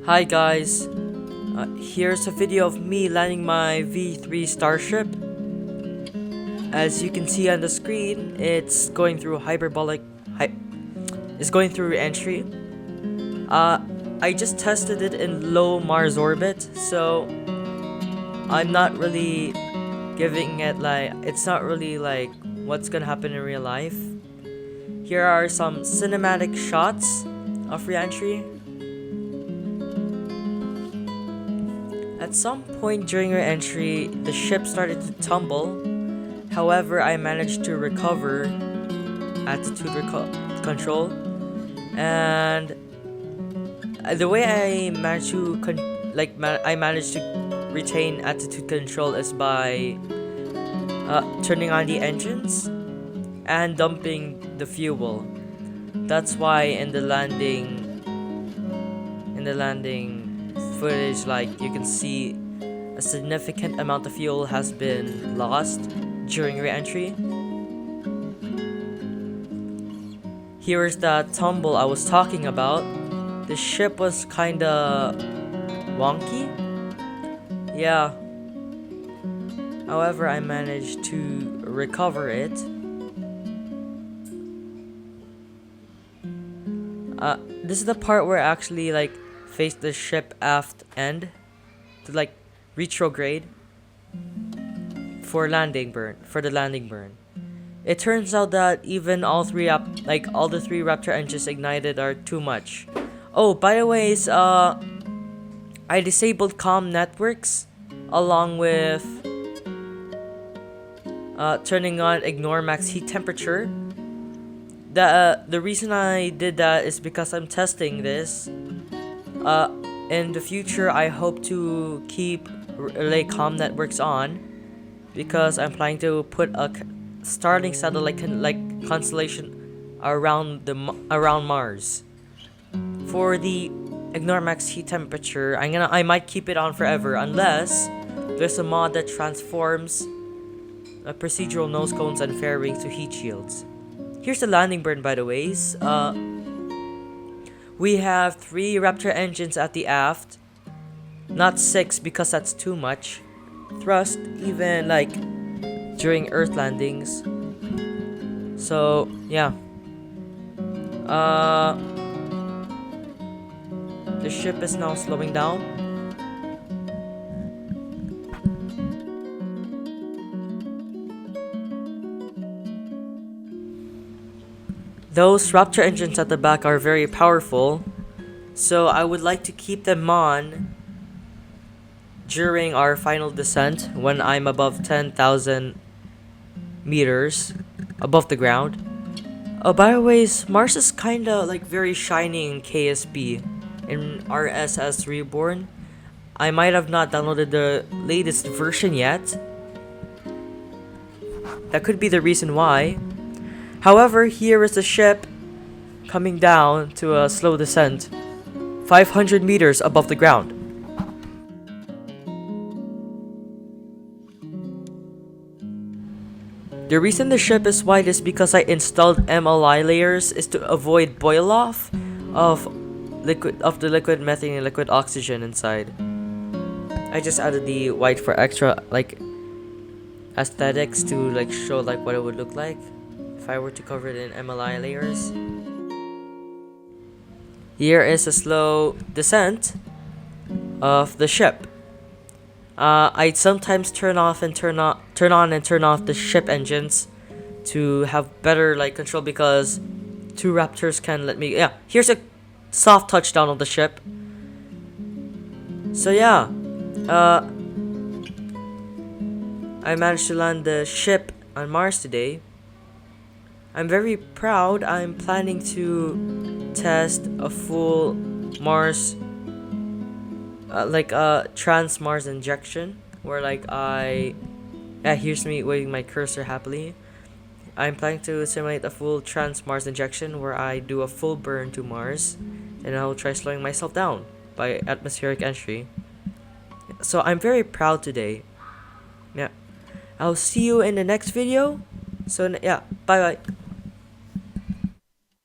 Hi guys, here's a video of me landing my V3 Starship. As you can see on the screen, it's going through it's going through entry. I just tested it in low Mars orbit, so I'm not really giving it it's not really like what's gonna happen in real life. Here are some cinematic shots of re-entry. At some point during our entry, the ship started to tumble. However, I managed to recover attitude control, and the way I managed to I managed to retain attitude control is by turning on the engines and dumping the fuel. That's why in the landing footage, you can see a significant amount of fuel has been lost during re-entry. Here's that tumble I was talking about. The ship was kinda wonky. Yeah. However, I managed to recover it. This is the part where I actually face the ship aft end to retrograde for the landing burn. It turns out that even all the three Raptor engines ignited are too much. Oh, by the way, I disabled comm networks along with turning on ignore max heat temperature. The reason I did that is because I'm testing this. In the future, I hope to keep relay comm networks on because I'm planning to put a Starlink satellite constellation around Mars. For the ignore max heat temperature, I might keep it on forever unless there's a mod that transforms procedural nose cones and fairwings to heat shields. Here's the landing burn, by the ways. We have 3 Raptor engines at the aft, not 6 because that's too much. Thrust even during Earth landings. So yeah. The ship is now slowing down. Those Raptor engines at the back are very powerful, so I would like to keep them on during our final descent when I'm above 10,000 meters above the ground. Oh, by the way, Mars is kinda like very shiny in KSP. In RSS Reborn, I might have not downloaded the latest version yet. That could be the reason why. However, here is the ship coming down to a slow descent, 500 meters above the ground. The reason the ship is white is because I installed MLI layers is to avoid boil off of the liquid methane and liquid oxygen inside. I just added the white for extra like aesthetics to like show like what it would look like if I were to cover it in MLI layers. Here is a slow descent of the ship. I'd sometimes turn on and turn off the ship engines to have better like control because two Raptors can let me. Yeah, here's a soft touchdown of the ship. So yeah, I managed to land the ship on Mars today. I'm very proud. I'm planning to test a full Mars like a trans Mars injection where like here's me waving my cursor happily. I'm planning to simulate a full trans Mars injection where I do a full burn to Mars and I'll try slowing myself down by atmospheric entry. So I'm very proud today. Yeah, I'll see you in the next video. So yeah, bye bye.